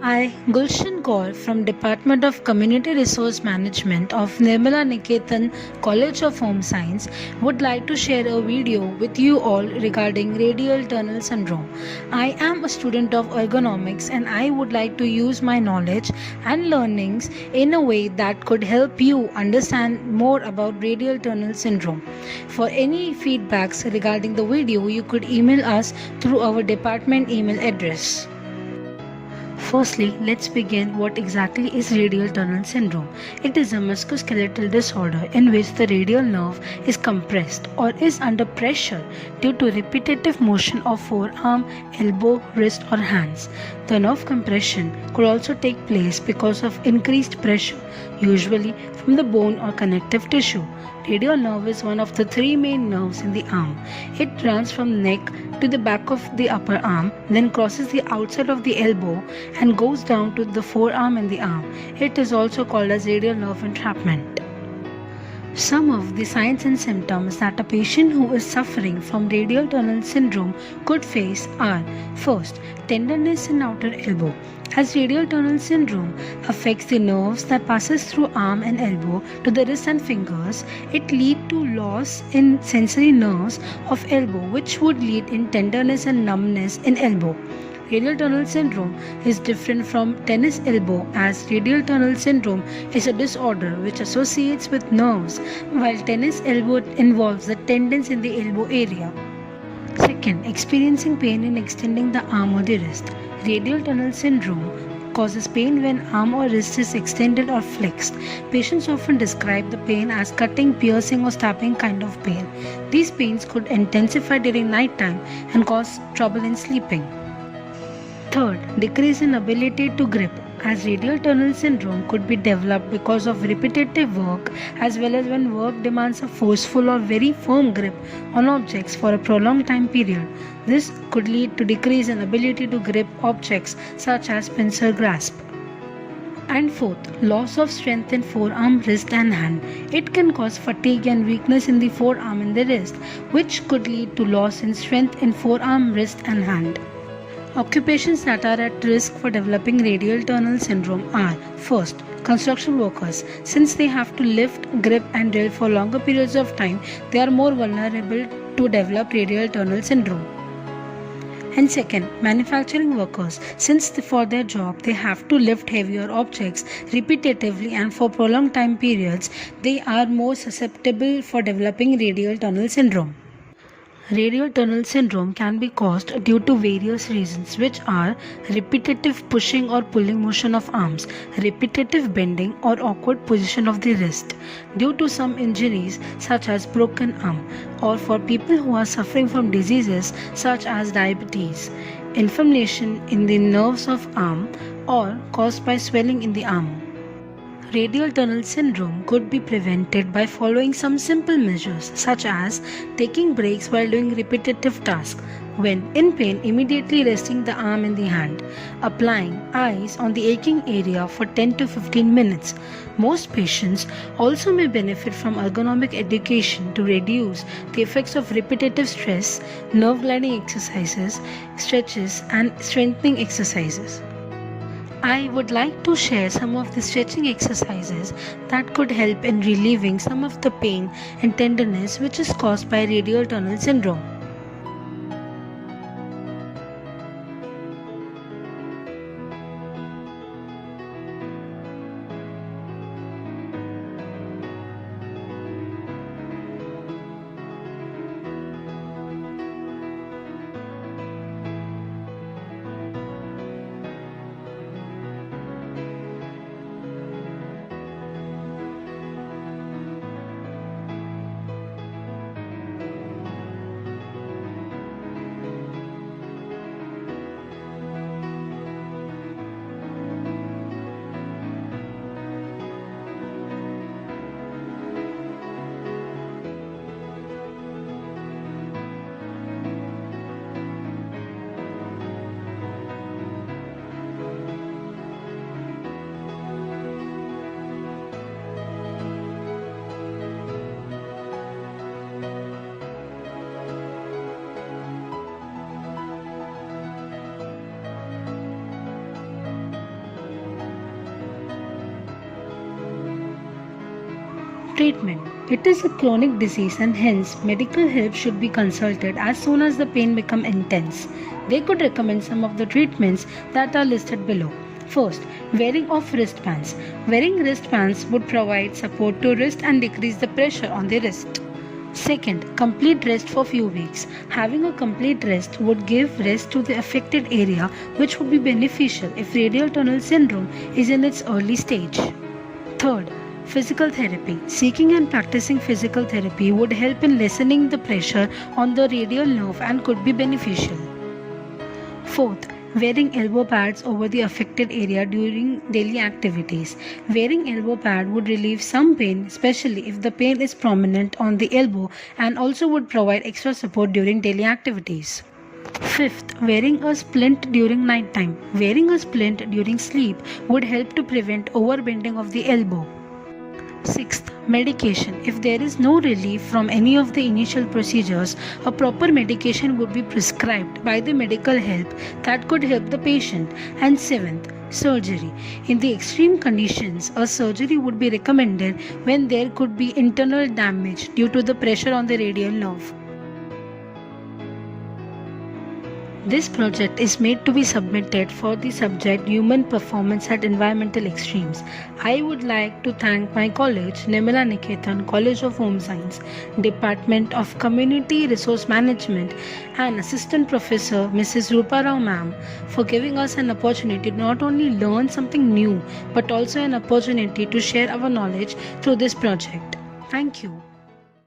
I, Gulshan Kaur from Department of Community Resource Management of Nirmala Niketan College of Home Science, would like to share a video with you all regarding radial tunnel syndrome. I am a student of ergonomics and I would like to use my knowledge and learnings in a way that could help you understand more about radial tunnel syndrome. For any feedbacks regarding the video, you could email us through our department email address. Firstly, let's begin what exactly is radial tunnel syndrome. It is a musculoskeletal disorder in which the radial nerve is compressed or is under pressure due to repetitive motion of forearm, elbow, wrist or hands. The nerve compression could also take place because of increased pressure, usually from the bone or connective tissue. Radial nerve is one of the three main nerves in the arm. It runs from neck to the back of the upper arm, then crosses the outside of the elbow and goes down to the forearm and the arm. It is also called as radial nerve entrapment. Some of the signs and symptoms that a patient who is suffering from radial tunnel syndrome could face are: first, tenderness in outer elbow. As radial tunnel syndrome affects the nerves that passes through arm and elbow to the wrist and fingers, it leads to loss in sensory nerves of elbow, which would lead in tenderness and numbness in elbow. Radial tunnel syndrome is different from tennis elbow, as radial tunnel syndrome is a disorder which associates with nerves, while tennis elbow involves the tendons in the elbow area. Second, experiencing pain in extending the arm or the wrist. Radial tunnel syndrome causes pain when arm or wrist is extended or flexed. Patients often describe the pain as cutting, piercing or stabbing kind of pain. These pains could intensify during night time and cause trouble in sleeping. Third, decrease in ability to grip, as radial tunnel syndrome could be developed because of repetitive work as well as when work demands a forceful or very firm grip on objects for a prolonged time period. This could lead to decrease in ability to grip objects such as pincer grasp. And fourth, loss of strength in forearm, wrist and hand. It can cause fatigue and weakness in the forearm and the wrist, which could lead to loss in strength in forearm, wrist and hand. Occupations that are at risk for developing radial tunnel syndrome are: first, construction workers. Since they have to lift, grip and drill for longer periods of time, they are more vulnerable to develop radial tunnel syndrome. And second, manufacturing workers. Since for their job they have to lift heavier objects repetitively and for prolonged time periods, they are more susceptible for developing radial tunnel syndrome. Radial tunnel syndrome can be caused due to various reasons, which are repetitive pushing or pulling motion of arms, repetitive bending or awkward position of the wrist, due to some injuries such as broken arm, or for people who are suffering from diseases such as diabetes, inflammation in the nerves of arm, or caused by swelling in the arm. Radial tunnel syndrome could be prevented by following some simple measures such as taking breaks while doing repetitive tasks. When in pain, immediately resting the arm and the hand. Applying ice on the aching area for 10 to 15 minutes. Most patients also may benefit from ergonomic education to reduce the effects of repetitive stress, nerve gliding exercises, stretches and strengthening exercises. I would like to share some of the stretching exercises that could help in relieving some of the pain and tenderness which is caused by radial tunnel syndrome. Treatment. It is a chronic disease and hence medical help should be consulted as soon as the pain becomes intense. They could recommend some of the treatments that are listed below. First, wearing of wristbands. Wearing wristbands would provide support to wrist and decrease the pressure on the wrist. Second, complete rest for few weeks. Having a complete rest would give rest to the affected area, which would be beneficial if radial tunnel syndrome is in its early stage. Third, physical therapy. Seeking and practicing physical therapy would help in lessening the pressure on the radial nerve and could be beneficial. Fourth, wearing elbow pads over the affected area during daily activities. Wearing elbow pad would relieve some pain, especially if the pain is prominent on the elbow, and also would provide extra support during daily activities. Fifth, wearing a splint during night time. Wearing a splint during sleep would help to prevent overbending of the elbow. Sixth, medication. If there is no relief from any of the initial procedures, a proper medication would be prescribed by the medical help that could help the patient. And seventh, surgery. In the extreme conditions, a surgery would be recommended when there could be internal damage due to the pressure on the radial nerve. This project is made to be submitted for the subject Human Performance at Environmental Extremes. I would like to thank my college, Nirmala Niketan College of Home Science, Department of Community Resource Management, and Assistant Professor Mrs. Rupa Rao ma'am for giving us an opportunity to not only learn something new but also an opportunity to share our knowledge through this project. Thank you.